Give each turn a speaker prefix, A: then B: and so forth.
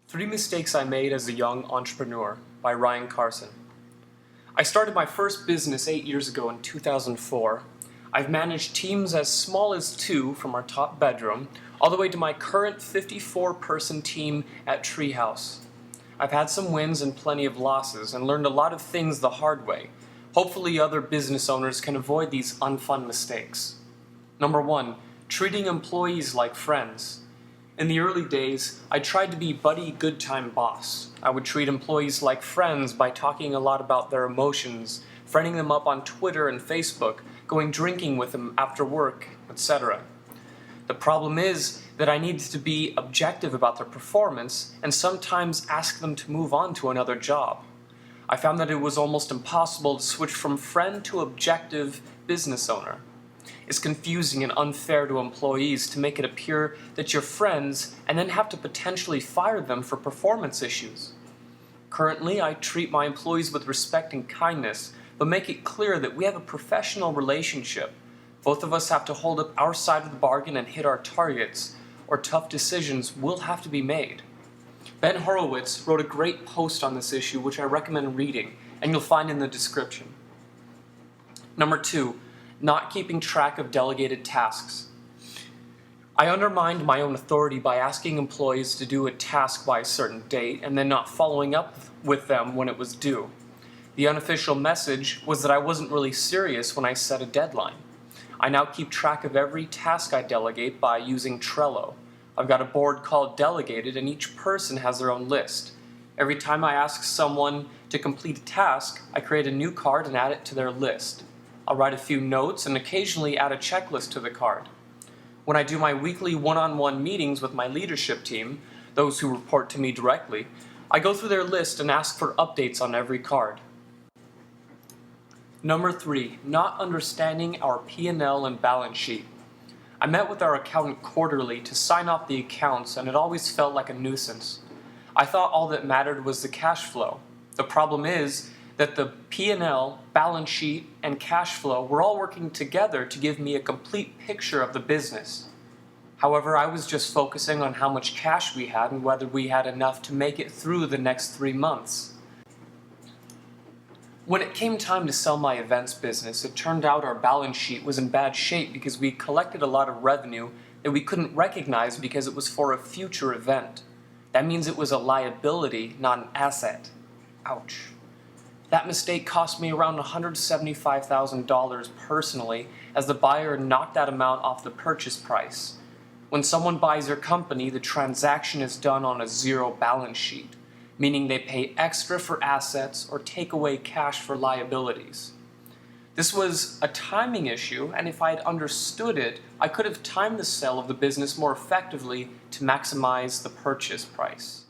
A: Three Mistakes I Made as a Young Entrepreneur by Ryan Carson. I started my first business 8 years ago in 2004. I've managed teams as small as 2 from our top bedroom, all the way to my current 54-person team at Treehouse. I've had some wins and plenty of losses, and learned a lot of things the hard way. Hopefully other business owners can avoid these unfun mistakes. Number 1. Treating employees like friends. In the early days, I tried to be buddy good time boss. I would treat employees like friends by talking a lot about their emotions, friending them up on Twitter and Facebook, going drinking with them after work, etc. The problem is that I needed to be objective about their performance and sometimes ask them to move on to another job. I found that it was almost impossible to switch from friend to objective business owner. It's confusing and unfair to employees to make it appear that you're friends and then have to potentially fire them for performance issues. Currently, I treat my employees with respect and kindness, but make it clear that we have a professional relationship. Both of us have to hold up our side of the bargain and hit our targets, or tough decisions will have to be made. Ben Horowitz wrote a great post on this issue which I recommend reading, and you'll find in the description. Number 2. Not keeping track of delegated tasks. I undermined my own authority by asking employees to do a task by a certain date and then not following up with them when it was due. The unofficial message was that I wasn't really serious when I set a deadline. I now keep track of every task I delegate by using Trello. I've got a board called Delegated, and each person has their own list. Every time I ask someone to complete a task, I create a new card and add it to their list. I'll write a few notes and occasionally add a checklist to the card. When I do my weekly one-on-one meetings with my leadership team, those who report to me directly, I go through their list and ask for updates on every card. Number 3. Not understanding our P&L and balance sheet. I met with our accountant quarterly to sign off the accounts, and it always felt like a nuisance. I thought all that mattered was the cash flow. The problem is that the P&L, balance sheet, and cash flow were all working together to give me a complete picture of the business. However, I was just focusing on how much cash we had and whether we had enough to make it through the next 3 months. When it came time to sell my events business, it turned out our balance sheet was in bad shape because we collected a lot of revenue that we couldn't recognize because it was for a future event. That means it was a liability, not an asset. Ouch. That mistake cost me around $175,000 personally, as the buyer knocked that amount off the purchase price. When someone buys your company, the transaction is done on a zero balance sheet, meaning they pay extra for assets or take away cash for liabilities. This was a timing issue, and if I had understood it, I could have timed the sale of the business more effectively to maximize the purchase price.